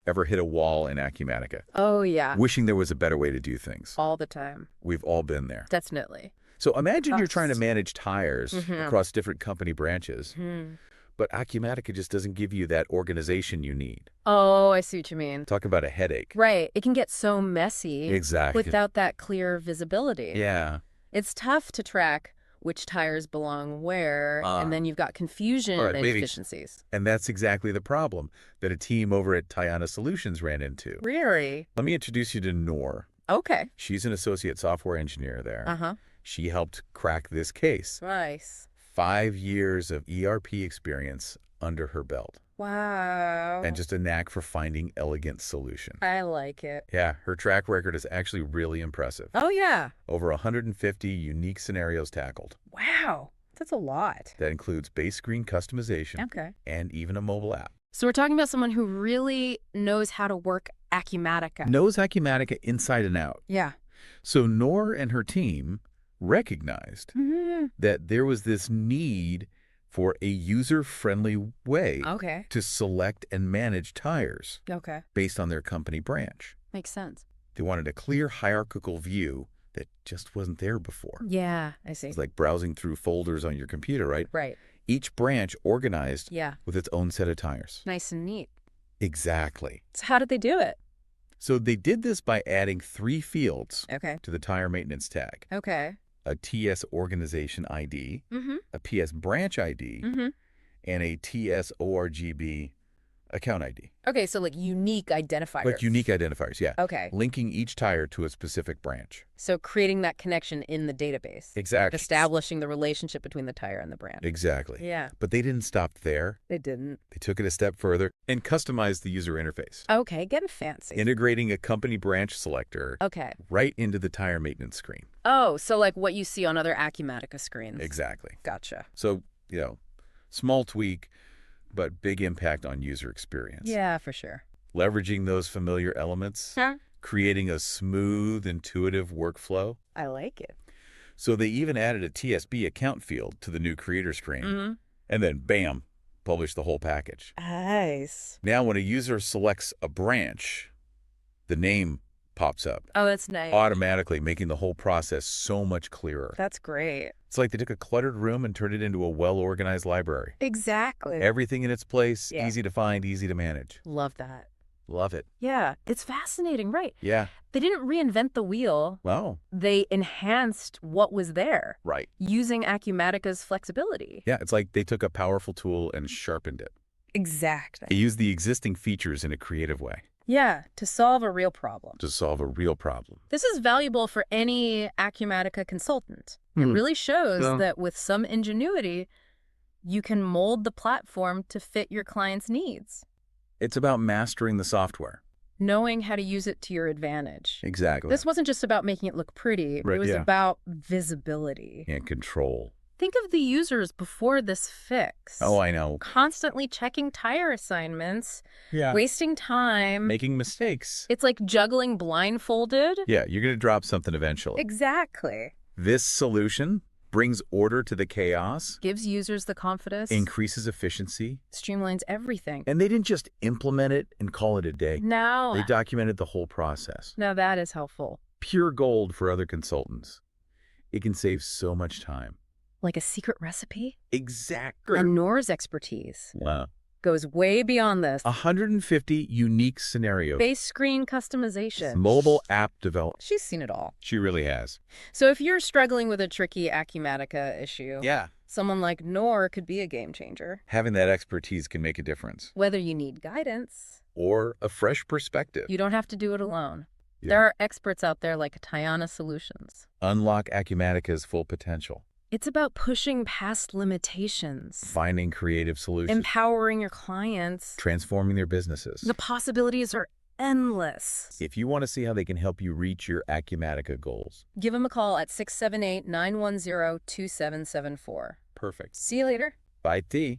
Ever hit a wall in Acumatica? Oh, yeah. Wishing there was a better way to do things. All the time. We've all been there. Definitely. So imagine you're trying to manage tires Mm-hmm. across different company branches, Mm-hmm. but Acumatica just doesn't give you that organization you need. Oh, I see what you mean. Talk about a headache. Right. It can get so messy Exactly. without that clear visibility. Yeah. It's tough to track which tires belong where, and then you've got confusion and inefficiencies. And that's exactly the problem that a team over at Tiana Solutions ran into. Really? Let me introduce you to Noor. Okay. She's an associate software engineer there. Uh-huh. She helped crack this case. Nice. 5 years of ERP experience under her belt. Wow. And just a knack for finding elegant solutions. I like it. Yeah, her track record is actually really impressive. Oh, yeah. Over 150 unique scenarios tackled. Wow. That's a lot. That includes base screen customization Okay. and even a mobile app. So we're talking about someone who really knows how to work Acumatica. Knows Acumatica inside and out. Yeah. So Noor and her team recognized that there was this need for a user-friendly way Okay. to select and manage tires Okay. based on their company branch. Makes sense. They wanted a clear hierarchical view that just wasn't there before. Yeah, I see. It's like browsing through folders on your computer, right? Right. Each branch organized Yeah. with its own set of tires. Nice and neat. Exactly. So how did they do it? So they did this by adding 3 fields Okay. to the tire maintenance tag. Okay. A TS organization ID, Mm-hmm. a PS branch ID, Mm-hmm. and a TS ORGB account ID. Okay, so like unique identifiers. Like unique identifiers, yeah. Okay. Linking each tire to a specific branch. So creating that connection in the database. Exactly. Establishing the relationship between the tire and the brand. Exactly. Yeah. But they didn't stop there. They didn't. They took it a step further and customized the user interface, Okay, getting fancy. integrating a company branch selector Okay. right into the tire maintenance screen. Oh, so like what you see on other Acumatica screens. Exactly. Gotcha. So, small tweak, but big impact on user experience. Yeah, for sure. Leveraging those familiar elements, creating a smooth, intuitive workflow. I like it. So they even added a TSB account field to the new creator screen, and then bam, published the whole package. Nice. Now when a user selects a branch, the name pops up Oh, that's nice. automatically, making the whole process so much clearer. That's great. It's like they took a cluttered room and turned it into a well-organized library. Exactly. Everything in its place, Yeah. easy to find, easy to manage. Love that. Love it. Yeah, it's fascinating, right? Yeah. They didn't reinvent the wheel. Wow. They enhanced what was there Right. using Acumatica's flexibility. Yeah, it's like they took a powerful tool and sharpened it. They Exactly. used the existing features in a creative way Yeah, to solve a real problem. to solve a real problem. This is valuable for any Acumatica consultant. It really shows Yeah. that with some ingenuity, you can mold the platform to fit your client's needs, It's about mastering the software. knowing how to use it to your advantage. Exactly. This wasn't just about making it look pretty. Right, it was yeah. about visibility. And control. Think of the users before this fix. Oh, I know. Constantly checking tire assignments, Yeah. wasting time. Making mistakes. It's like juggling blindfolded. Yeah, you're going to drop something eventually. Exactly. This solution brings order to the chaos, Gives users the confidence, increases efficiency, streamlines everything. and they didn't just implement it and call it a day. Now, They documented the whole process. now that is helpful. Pure gold for other consultants. It can save so much time. Like a secret recipe? Exactly. And Noor's expertise Wow. goes way beyond this. 150 unique scenarios. Base screen customization. Mobile app development. She's seen it all. She really has. So if you're struggling with a tricky Acumatica issue, Yeah. someone like Noor could be a game changer. Having that expertise can make a difference. Whether you need guidance, Or a fresh perspective. you don't have to do it alone. Yeah. There are experts out there like Tiana Solutions. Unlock Acumatica's full potential. It's about pushing past limitations, Finding creative solutions. empowering your clients. Transforming their businesses. The possibilities are endless. If you want to see how they can help you reach your Acumatica goals. Give them a call at 678-910-2774. Perfect. See you later. Bye, T.